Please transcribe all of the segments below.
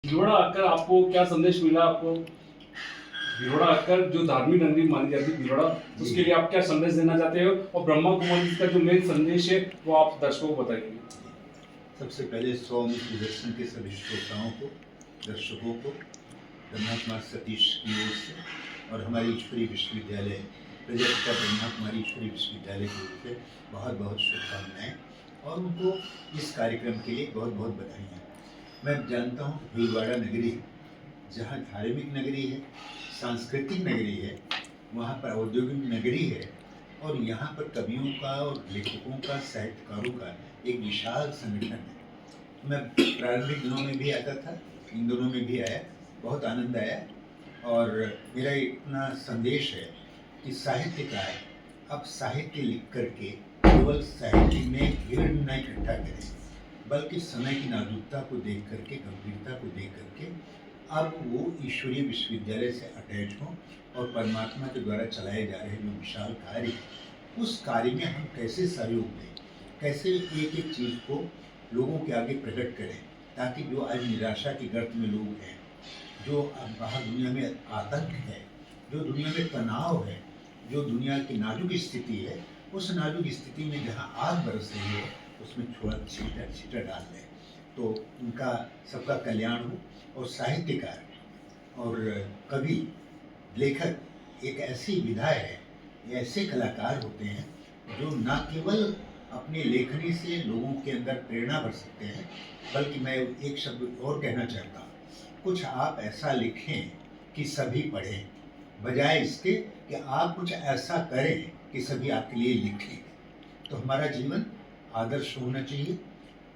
भिलवाड़ा आकर आपको क्या संदेश मिला आपको? भिलवाड़ा आकर जो धार्मिक नगरी मानी जाती है भिलवाड़ा, उसके लिए आप क्या संदेश देना चाहते हो? और ब्रह्मा कुमारी का जो मेन संदेश है वो आप दर्शकों को बताइए। सबसे पहले स्वामी दर्शन के सभी श्रोताओं को, दर्शकों को ब्रह्मा कुमार सतीश की ओर से और हमारी ईश्वरीय विश्वविद्यालय प्रजापिता ब्रह्मा कुमारी ईश्वरीय विश्वविद्यालय की ओर से बहुत बहुत शुभकामनाएं और उनको इस कार्यक्रम के लिए बहुत बहुत बधाइयाँ। मैं जानता हूँ भिलवाड़ा नगरी जहाँ धार्मिक नगरी है, सांस्कृतिक नगरी है, वहाँ पर औद्योगिक नगरी है और यहाँ पर कवियों का और लेखकों का, साहित्यकारों का एक विशाल संगठन है। मैं प्रारंभिक दिनों में भी आता था, इन दिनों में भी आया, बहुत आनंद आया और मेरा इतना संदेश है कि साहित्यकार अब साहित्य लिख करके केवल साहित्य में भीड़ न इकट्ठा करें, बल्कि समय की नाजुकता को देख करके, गंभीरता को देख करके अब वो ईश्वरीय विश्वविद्यालय से अटैच हों और परमात्मा के द्वारा चलाए जा रहे जो विशाल कार्य है उस कार्य में हम कैसे सहयोग दें, कैसे एक एक चीज़ को लोगों के आगे प्रकट करें, ताकि जो आज निराशा की गर्त में लोग हैं, जो बाहर दुनिया में आतंक है, जो दुनिया में तनाव है, जो दुनिया की नाजुक स्थिति है, उस नाजुक स्थिति में जहाँ आग बरस रही है उसमें थोड़ा छीटा डाल दें तो उनका सबका कल्याण हो। और साहित्यकार और कवि, लेखक एक ऐसी विधा है, ऐसे कलाकार होते हैं जो न केवल अपनी लेखनी से लोगों के अंदर प्रेरणा भर सकते हैं, बल्कि मैं एक शब्द और कहना चाहता हूँ, कुछ आप ऐसा लिखें कि सभी पढ़ें, बजाय इसके कि आप कुछ ऐसा करें कि सभी आपके लिए लिखें। तो हमारा जीवन आदर्श होना चाहिए,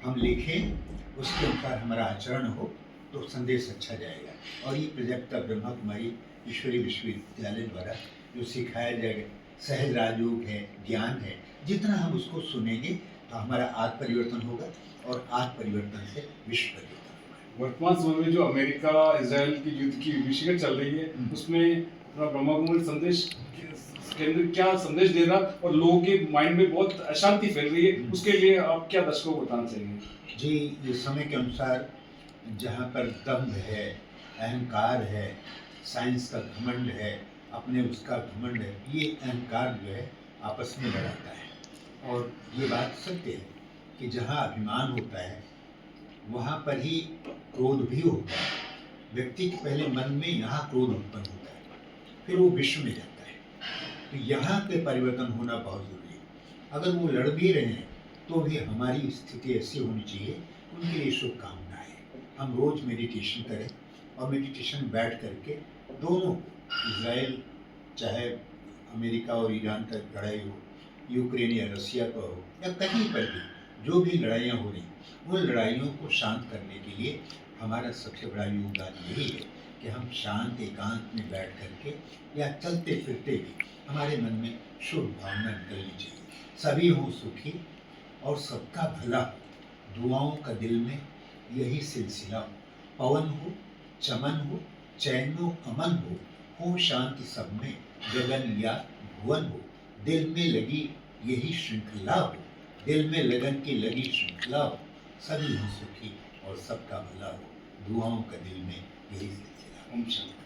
हम लिखें, उसके अनुसार हमारा आचरण हो तो संदेश अच्छा जाएगा। और ये प्रजापिता ब्रह्मा कुमारी ईश्वरीय विश्वविद्यालय द्वारा जो सिखाया जाएगा, सहज राजयोग है, ज्ञान है, जितना हम उसको सुनेंगे तो हमारा आत्म परिवर्तन होगा और आत्म परिवर्तन से विश्व परिवर्तन होगा। वर्तमान समय में जो अमेरिका इजराइल की युद्ध की विषय चल रही है उसमें अपना ब्रह्मा कुमारी संदेश केंद्र क्या संदेश दे रहा और लोगों के माइंड में बहुत अशांति फैल रही है, उसके लिए आप क्या दर्शकों को बताना चाहेंगे? जी, ये समय के अनुसार जहाँ पर दम्भ है, अहंकार है, साइंस का घमंड है, अपने उसका घमंड है, ये अहंकार जो है आपस में लड़ाता है। और ये बात सत्य है कि जहाँ अभिमान होता है वहाँ पर ही क्रोध भी होता है। व्यक्ति के पहले मन में यहाँ क्रोध उत्पन्न होता है, फिर वो विश्व में जाता है। तो यहाँ पे परिवर्तन होना बहुत जरूरी है। अगर वो लड़ भी रहे हैं तो भी हमारी स्थिति ऐसी होनी चाहिए, उनके लिए शुभकामनाएं। हम रोज मेडिटेशन करें और मेडिटेशन बैठ करके दोनों, इजराइल चाहे अमेरिका और ईरान का लड़ाई हो, यूक्रेन या रसिया का हो, या कहीं पर भी जो भी लड़ाइयाँ हो रही, उन लड़ाइयों को शांत करने के लिए हमारा सबसे बड़ा योगदान यही है कि हम शांत एकांत में बैठ करके या चलते फिरते भी हमारे मन में शुभ भावना निकलनी चाहिए, सभी हों सुखी और सबका भला हो, दुआओं का दिल में यही सिलसिला हो, पवन हो, चमन हो, चैनो अमन हो शांति सब में, गगन या भुवन हो, दिल में लगी यही श्रृंखला हो, दिल में लगन की लगी श्रृंखला हो, सभी हों सुखी और सबका भला हो, दुआओं का दिल में यही सिलसिला। ओम शांति।